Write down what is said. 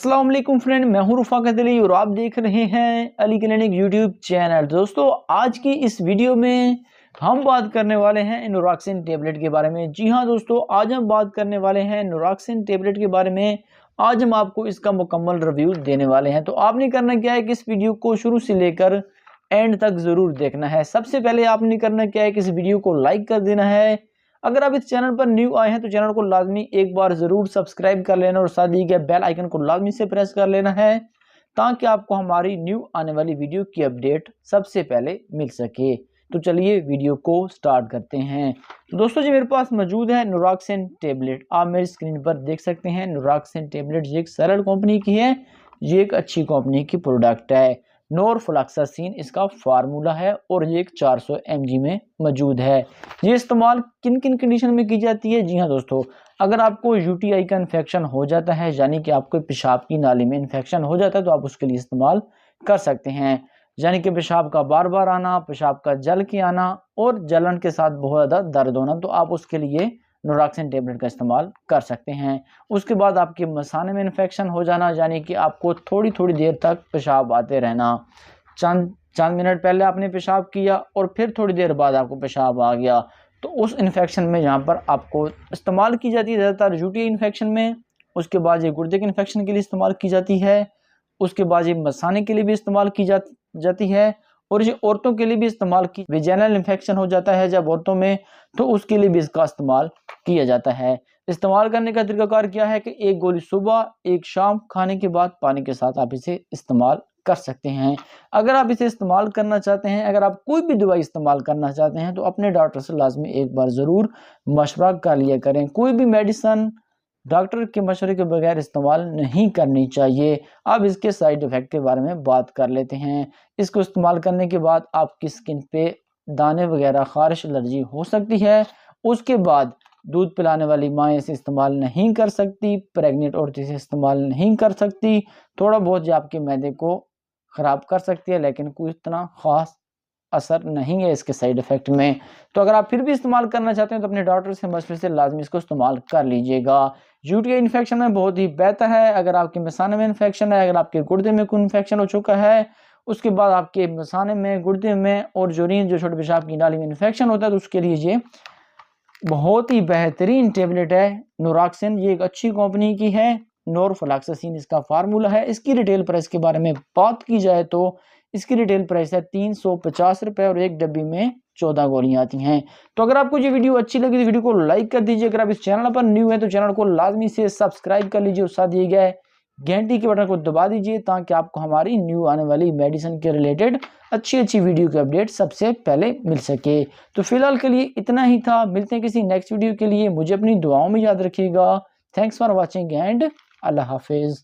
अस्सलाम वालेकुम फ्रेंड, मैं हूं रफ़ाकत अली और आप देख रहे हैं अली क्लिनिक यूट्यूब चैनल। दोस्तों, आज की इस वीडियो में हम बात करने वाले हैं नोराक्सिन टेबलेट के बारे में। जी हां दोस्तों, आज हम बात करने वाले हैं नोराक्सिन टेबलेट के बारे में। आज हम आपको इसका मुकम्मल रिव्यू देने वाले हैं। तो आपने करना क्या है कि इस वीडियो को शुरू से लेकर एंड तक ज़रूर देखना है। सबसे पहले आपने करना क्या है कि इस वीडियो को लाइक कर देना है। अगर आप इस चैनल पर न्यू आए हैं तो चैनल को लाजमी एक बार ज़रूर सब्सक्राइब कर लेना और साथ ही के बेल आइकन को लाजमी से प्रेस कर लेना है ताकि आपको हमारी न्यू आने वाली वीडियो की अपडेट सबसे पहले मिल सके। तो चलिए वीडियो को स्टार्ट करते हैं। तो दोस्तों जी, मेरे पास मौजूद है नोराक्सिन टेबलेट। आप मेरी स्क्रीन पर देख सकते हैं। नोराक्सिन टेबलेट ये एक सरल कंपनी की है, ये एक अच्छी कंपनी की प्रोडक्ट है। नॉरफ्लोक्सासिन इसका फार्मूला है और ये एक 400 mg में मौजूद है। ये इस्तेमाल किन किन कंडीशन में की जाती है? जी हाँ दोस्तों, अगर आपको यूटीआई का इन्फेक्शन हो जाता है, यानी कि आपको पेशाब की नाली में इन्फेक्शन हो जाता है, तो आप उसके लिए इस्तेमाल कर सकते हैं। यानी कि पेशाब का बार बार आना, पेशाब का जल के आना और जलन के साथ बहुत ज़्यादा दर्द होना, तो आप उसके लिए नोराक्सिन टेबलेट का इस्तेमाल कर सकते हैं। उसके बाद आपके मसाने में इन्फेक्शन हो जाना, यानी कि आपको थोड़ी थोड़ी देर तक पेशाब आते रहना। चंद चंद मिनट पहले आपने पेशाब किया और फिर थोड़ी देर बाद आपको पेशाब आ गया, तो उस इन्फेक्शन में यहाँ पर आपको इस्तेमाल की जाती है ज़्यादातर यूटीआई इन्फेक्शन में। उसके बाद ये गुर्दे के इन्फेक्शन के लिए इस्तेमाल की जाती है। उसके बाद ये मसाने के लिए भी इस्तेमाल की जाती है। और ये औरतों के लिए भी इस्तेमाल की, वेजाइनल इन्फेक्शन हो जाता है जब औरतों में, तो उसके लिए भी इसका इस्तेमाल किया जाता है। इस्तेमाल करने का तरीकाकार क्या है कि एक गोली सुबह, एक शाम, खाने के बाद पानी के साथ आप इसे इस्तेमाल कर सकते हैं। अगर आप इसे इस्तेमाल करना चाहते हैं, अगर आप कोई भी दवाई इस्तेमाल करना चाहते हैं, तो अपने डॉक्टर से लाजमी एक बार ज़रूर मशवरा कर लिया करें। कोई भी मेडिसिन डॉक्टर के मशवरे के बगैर इस्तेमाल नहीं करनी चाहिए। अब इसके साइड इफ़ेक्ट के बारे में बात कर लेते हैं। इसको इस्तेमाल करने के बाद आपकी स्किन पे दाने वगैरह, ख़ारिश, एलर्जी हो सकती है। उसके बाद दूध पिलाने वाली माँ इसे इस्तेमाल नहीं कर सकती, प्रेग्नेंट औरत इसे इस्तेमाल नहीं कर सकती। थोड़ा बहुत जो आपके मैदे को ख़राब कर सकती है, लेकिन कोई इतना ख़ास असर नहीं है इसके साइड इफ़ेक्ट में। तो अगर आप फिर भी इस्तेमाल करना चाहते हैं तो अपने डॉक्टर से मशवरे से लाजमी इसको इस्तेमाल कर लीजिएगा। यूटीआई इन्फेक्शन में बहुत ही बेहतर है। अगर आपके मसाने में इन्फेक्शन है, अगर आपके गुर्दे में कोई इन्फेक्शन हो चुका है, उसके बाद आपके मसाने में, गुर्दे में और यूरिन, जो छोटे पेशाब की नाली में इन्फेक्शन होता है, तो उसके लिए ये बहुत ही बेहतरीन टेबलेट है नोराक्सिन। ये एक अच्छी कंपनी की है। नॉरफ्लोक्सासिन इसका फार्मूला है। इसकी रिटेल प्राइस के बारे में बात की जाए तो इसकी रिटेल प्राइस है 350 रुपये और एक डब्बी में 14 गोलियां आती हैं। तो अगर आपको ये वीडियो अच्छी लगी तो वीडियो को लाइक कर दीजिए। अगर आप इस चैनल पर न्यू है तो चैनल को लाजमी से सब्सक्राइब कर लीजिए और साथ दिए गए घंटी के बटन को दबा दीजिए ताकि आपको हमारी न्यू आने वाली मेडिसिन के रिलेटेड अच्छी अच्छी वीडियो की अपडेट सबसे पहले मिल सके। तो फिलहाल के लिए इतना ही था। मिलते हैं किसी नेक्स्ट वीडियो के लिए। मुझे अपनी दुआओं में याद रखिएगा। थैंक्स फॉर वॉचिंग एंड अल्लाह हाफिज़।